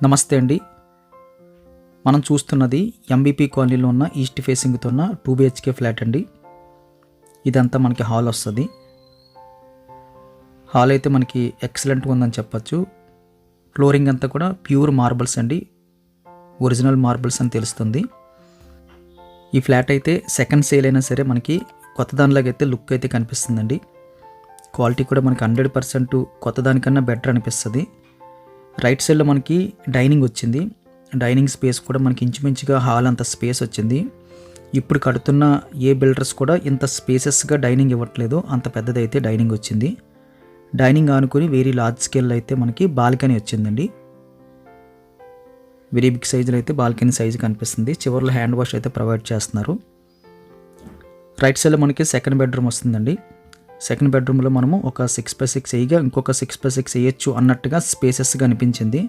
నమస్తే అండి. మనం చూస్తున్నది ఎంబీపీ కాలనీలో ఉన్న ఈస్ట్ ఫేసింగ్తో ఉన్న 2 BHK ఫ్లాట్ అండి. ఇదంతా మనకి హాల్ వస్తుంది. హాల్ అయితే మనకి ఎక్సలెంట్గా ఉందని చెప్పచ్చు. ఫ్లోరింగ్ అంతా కూడా ప్యూర్ మార్బుల్స్ అండి, ఒరిజినల్ మార్బుల్స్ అని తెలుస్తుంది. ఈ ఫ్లాట్ అయితే సెకండ్ సేల్ అయినా సరే మనకి కొత్త దానిలాగా అయితే లుక్ అయితే కనిపిస్తుందండి. క్వాలిటీ కూడా మనకి 100% కొత్త దానికన్నా బెటర్ అనిపిస్తుంది. రైట్ సైడ్లో మనకి డైనింగ్ వచ్చింది. డైనింగ్ స్పేస్ కూడా మనకి ఇంచుమించుగా హాల్ అంత స్పేస్ వచ్చింది. ఇప్పుడు కడుతున్న ఏ బిల్డర్స్ కూడా ఇంత స్పేసెస్గా డైనింగ్ ఇవ్వట్లేదు, అంత పెద్దదైతే డైనింగ్ వచ్చింది. డైనింగ్ ఆనుకొని వెరీ లార్జ్ స్కేల్లో అయితే మనకి బాల్కనీ వచ్చిందండి. వెరీ బిగ్ సైజులో అయితే బాల్కనీ సైజు కనిపిస్తుంది. చివరిలో హ్యాండ్ వాష్ అయితే ప్రొవైడ్ చేస్తున్నారు. రైట్ సైడ్లో మనకి సెకండ్ బెడ్రూమ్ వస్తుందండి. సెకండ్ బెడ్రూమ్లో మనము ఒక 6x6 వేయగా ఇంకొక 6x6 వేయచ్చు అన్నట్టుగా స్పేసెస్గా అనిపించింది.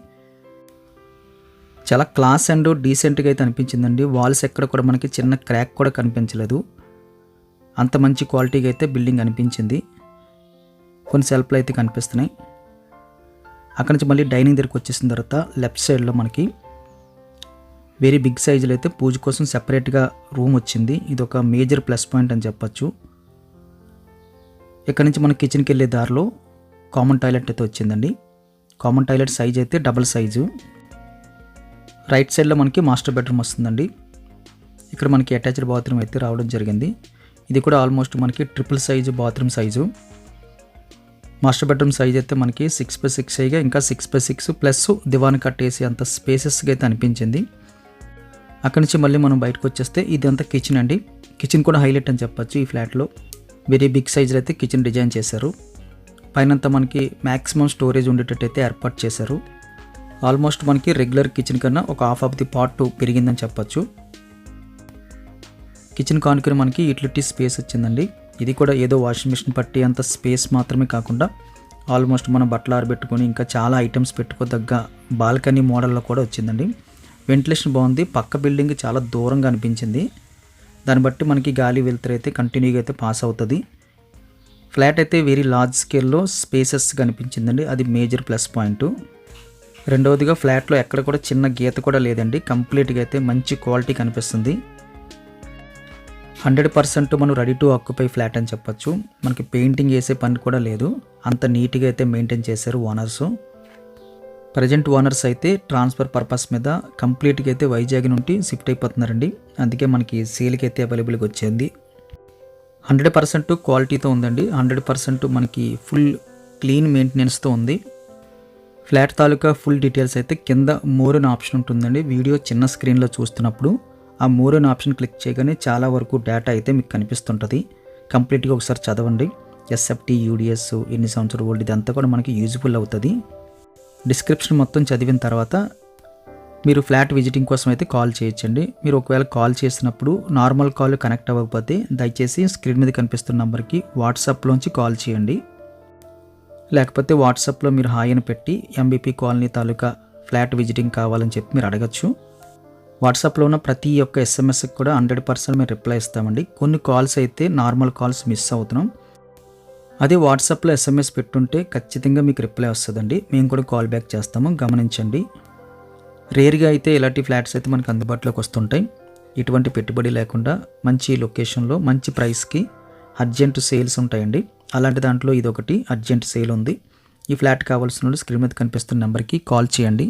చాలా క్లాస్ అండ్ డీసెంట్గా అయితే అనిపించిందండి. వాల్స్ ఎక్కడ కూడా మనకి చిన్న క్రాక్ కూడా కనిపించలేదు. అంత మంచి క్వాలిటీగా అయితే బిల్డింగ్ అనిపించింది. కొన్ని సెల్ఫ్లు అయితే కనిపిస్తున్నాయి. అక్కడి నుంచి మళ్ళీ డైనింగ్ దగ్గరికి వచ్చేసిన తర్వాత లెఫ్ట్ సైడ్లో మనకి వెరీ బిగ్ సైజులో అయితే పూజ కోసం సెపరేట్గా రూమ్ వచ్చింది. ఇది ఒక మేజర్ ప్లస్ పాయింట్ అని చెప్పచ్చు. ఇక్కడ నుంచి మన కిచెన్కి వెళ్ళే దారిలో కామన్ టాయిలెట్ అయితే వచ్చిందండి. కామన్ టాయిలెట్ సైజ్ అయితే డబుల్ సైజు. రైట్ సైడ్లో మనకి మాస్టర్ బెడ్రూమ్ వస్తుందండి. ఇక్కడ మనకి అటాచ్డ్ బాత్రూమ్ అయితే రావడం జరిగింది. ఇది కూడా ఆల్మోస్ట్ మనకి triple size bathroom size. Master bedroom size అయితే మనకి 6x6 అయ్యిగా ఇంకా 6x6 ప్లస్ దివాన్ కట్టేసి అంత స్పేసెస్గా అయితే అనిపించింది. అక్కడి నుంచి మళ్ళీ మనం బయటకు వచ్చేస్తే ఇదంతా కిచెన్ అండి. కిచెన్ కూడా హైలైట్ అని చెప్పచ్చు. ఈ ఫ్లాట్లో వెరీ బిగ్ సైజులో అయితే కిచెన్ డిజైన్ చేశారు. పైనంతా మనకి మ్యాక్సిమం స్టోరేజ్ ఉండేటట్టు అయితే ఏర్పాటు చేశారు. ఆల్మోస్ట్ మనకి రెగ్యులర్ కిచెన్ కన్నా ఒక హాఫ్ ఆఫ్ ది పార్ట్ పెరిగిందని చెప్పచ్చు. కిచెన్ కానుకొని మనకి యూటిలిటీ స్పేస్ వచ్చిందండి. ఇది కూడా ఏదో వాషింగ్ మిషన్ పట్టి అంత స్పేస్ మాత్రమే కాకుండా ఆల్మోస్ట్ మనం బట్టలు ఆరబెట్టుకొని ఇంకా చాలా ఐటమ్స్ పెట్టుకోదగ్గ బాల్కనీ మోడల్లో కూడా వచ్చిందండి. వెంటిలేషన్ బాగుంది. పక్క బిల్డింగ్ చాలా దూరంగా అనిపించింది. దాన్ని బట్టి మనకి గాలి వెలుతురు అయితే కంటిన్యూగా అయితే పాస్ అవుతుంది. ఫ్లాట్ అయితే వెరీ లార్జ్ స్కేల్లో స్పేసెస్గా అనిపించిందండి. అది మేజర్ ప్లస్ పాయింట్. రెండవదిగా ఫ్లాట్లో ఎక్కడ కూడా చిన్న గీత కూడా లేదండి. కంప్లీట్గా అయితే మంచి క్వాలిటీ కనిపిస్తుంది. 100% మనం రెడీ టు ఆక్యుపై ఫ్లాట్ అని చెప్పచ్చు. మనకి పెయింటింగ్ వేసే పని కూడా లేదు. అంత నీట్గా అయితే మెయింటైన్ చేశారు ఓనర్స్. ప్రజెంట్ ఓనర్స్ అయితే ట్రాన్స్ఫర్ పర్పస్ మీద కంప్లీట్గా అయితే వైజాగ్ నుండి షిఫ్ట్ అయిపోతున్నారండి. అందుకే మనకి సేల్కి అయితే అవైలబుల్గా వచ్చింది. 100% క్వాలిటీతో ఉందండి. 100% మనకి ఫుల్ క్లీన్ మెయింటెనెన్స్తో ఉంది. ఫ్లాట్ తాలూకా ఫుల్ డీటెయిల్స్ అయితే కింద మోర్ అనే ఆప్షన్ ఉంటుందండి. వీడియో చిన్న స్క్రీన్లో చూస్తున్నప్పుడు ఆ మోర్ అనే ఆప్షన్ క్లిక్ చేయగానే చాలా వరకు డేటా అయితే మీకు కనిపిస్తుంటుంది. కంప్లీట్గా ఒకసారి చదవండి. ఎస్ఎఫ్టీ, యూడిఎస్, ఎన్ని సంవత్సరాలు ఓల్డ్, ఇదంతా కూడా మనకి యూజ్ఫుల్ అవుతుంది. డిస్క్రిప్షన్ మొత్తం చదివిన తర్వాత మీరు ఫ్లాట్ విజిటింగ్ కోసం అయితే కాల్ చేయొచ్చండి. మీరు ఒకవేళ కాల్ చేసినప్పుడు నార్మల్ కాల్ కనెక్ట్ అవ్వకపోతే దయచేసి స్క్రీన్ మీద కనిపిస్తున్న నెంబర్కి వాట్సాప్లోంచి కాల్ చేయండి. లేకపోతే వాట్సాప్లో మీరు హాయ్ అని పెట్టి ఎంబీపీ కాలనీ తాలూకా ఫ్లాట్ విజిటింగ్ కావాలని చెప్పి మీరు అడగచ్చు. వాట్సాప్లో ఉన్న ప్రతి ఒక్క ఎస్ఎంఎస్కి కూడా 100% మేము రిప్లై ఇస్తామండి. కొన్ని కాల్స్ అయితే నార్మల్ కాల్స్ మిస్ అవుతున్నాం. అదే వాట్సాప్లో ఎస్ఎంఎస్ పెట్టుంటే ఖచ్చితంగా మీకు రిప్లై వస్తుందండి. మేము కూడా కాల్ బ్యాక్ చేస్తాము, గమనించండి. రేర్గా అయితే ఇలాంటి ఫ్లాట్స్ అయితే మనకు అందుబాటులోకి వస్తుంటాయి. ఎటువంటి పెట్టుబడి లేకుండా మంచి లొకేషన్లో మంచి ప్రైస్కి అర్జెంట్ సేల్స్ ఉంటాయండి. అలాంటి దాంట్లో ఇదొకటి అర్జెంట్ సేల్ ఉంది. ఈ ఫ్లాట్ కావాల్సిన వాళ్ళు స్క్రీన్ మీద కనిపిస్తున్న నెంబర్కి కాల్ చేయండి.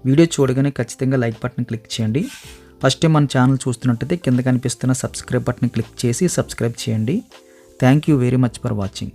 వీడియో చూడగానే ఖచ్చితంగా లైక్ బటన్ క్లిక్ చేయండి. ఫస్ట్ టైం మన ఛానల్ చూస్తున్నట్టయితే కింద కనిపిస్తున్న సబ్స్క్రైబ్ బటన్ క్లిక్ చేసి సబ్స్క్రైబ్ చేయండి. Thank you very much for watching.